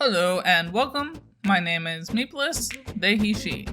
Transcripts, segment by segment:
Hello and welcome. My name is Meepless, they, he, she.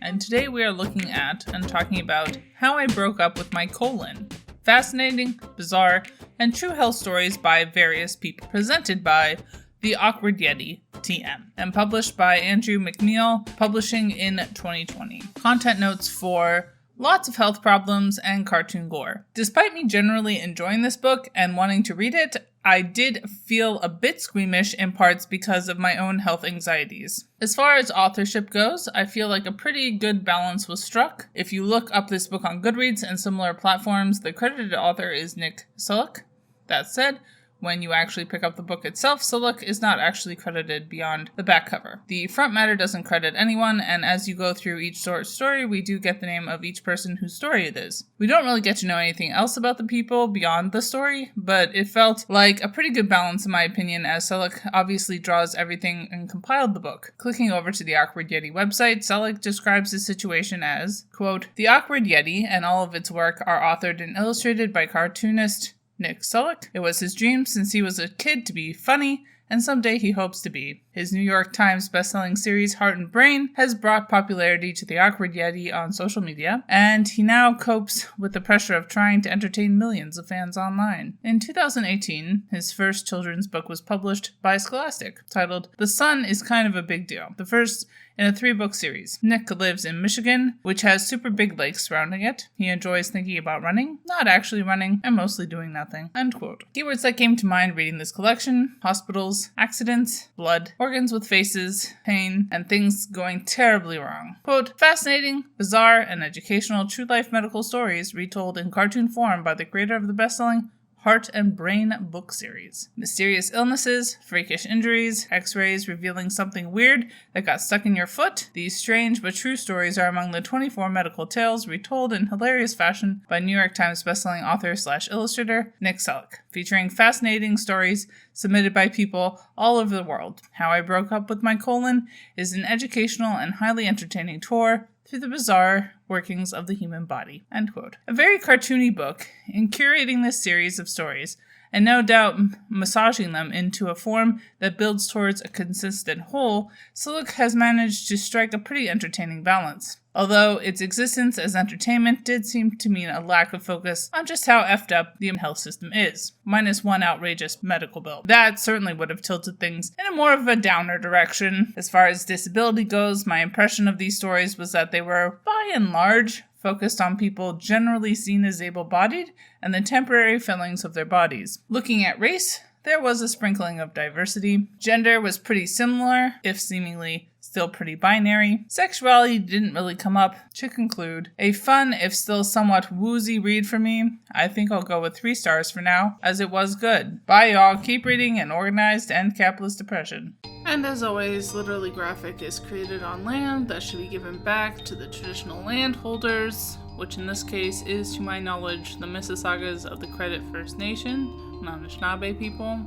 And today we are looking at and talking about how I broke up with my colon. Fascinating, bizarre, and true health stories by various people. Presented by the Awkward Yeti, TM, and published by Andrew McNeil, publishing in 2020. Content notes for lots of health problems and cartoon gore. Despite me generally enjoying this book and wanting to read it, I did feel a bit squeamish in parts because of my own health anxieties. As far as authorship goes, I feel like a pretty good balance was struck. If you look up this book on Goodreads and similar platforms, the credited author is Nick Seluk. That said, when you actually pick up the book itself, Seluk is not actually credited beyond the back cover. The front matter doesn't credit anyone, and as you go through each short story, we do get the name of each person whose story it is. We don't really get to know anything else about the people beyond the story, but it felt like a pretty good balance in my opinion, as Seluk obviously draws everything and compiled the book. Clicking over to the Awkward Yeti website, Seluk describes the situation as, quote, "The Awkward Yeti and all of its work are authored and illustrated by cartoonist Nick Seluk. It was his dream since he was a kid to be funny, and someday he hopes to be. His New York Times bestselling series Heart and Brain has brought popularity to the Awkward Yeti on social media, and he now copes with the pressure of trying to entertain millions of fans online. In 2018, his first children's book was published by Scholastic, titled The Sun is Kind of a Big Deal, the first in a 3-book series. Nick lives in Michigan, which has super big lakes surrounding it. He enjoys thinking about running, not actually running, and mostly doing nothing." End quote. Keywords that came to mind reading this collection: hospitals, accidents, blood, organs with faces, pain, and things going terribly wrong. Quote, "Fascinating, bizarre, and educational true-life medical stories retold in cartoon form by the creator of the best-selling Heart and Brain book series. Mysterious illnesses, freakish injuries, x-rays revealing something weird that got stuck in your foot. These strange but true stories are among the 24 medical tales retold in hilarious fashion by New York Times bestselling author/illustrator Nick Seluk, featuring fascinating stories submitted by people all over the world. How I Broke Up with My Colon is an educational and highly entertaining tour through the bizarre workings of the human body." End quote. A very cartoony book in curating this series of stories, and no doubt massaging them into a form that builds towards a consistent whole, Seluk has managed to strike a pretty entertaining balance. Although its existence as entertainment did seem to mean a lack of focus on just how effed up the health system is, minus one outrageous medical bill. That certainly would have tilted things in a more of a downer direction. As far as disability goes, my impression of these stories was that they were, by and large, focused on people generally seen as able-bodied and the temporary failings of their bodies. Looking at race, there was a sprinkling of diversity. Gender was pretty similar, if seemingly still pretty binary. Sexuality didn't really come up. To conclude, a fun, if still somewhat woozy read for me. I think I'll go with 3 stars for now, as it was good. Bye y'all, keep reading and organized and capitalist depression. And as always, Literally Graphic is created on land that should be given back to the traditional landholders, which in this case is, to my knowledge, the Mississaugas of the Credit First Nation, non-Anishinaabe people,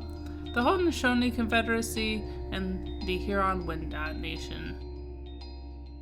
the Haudenosaunee Confederacy, and the Huron-Wendat Nation.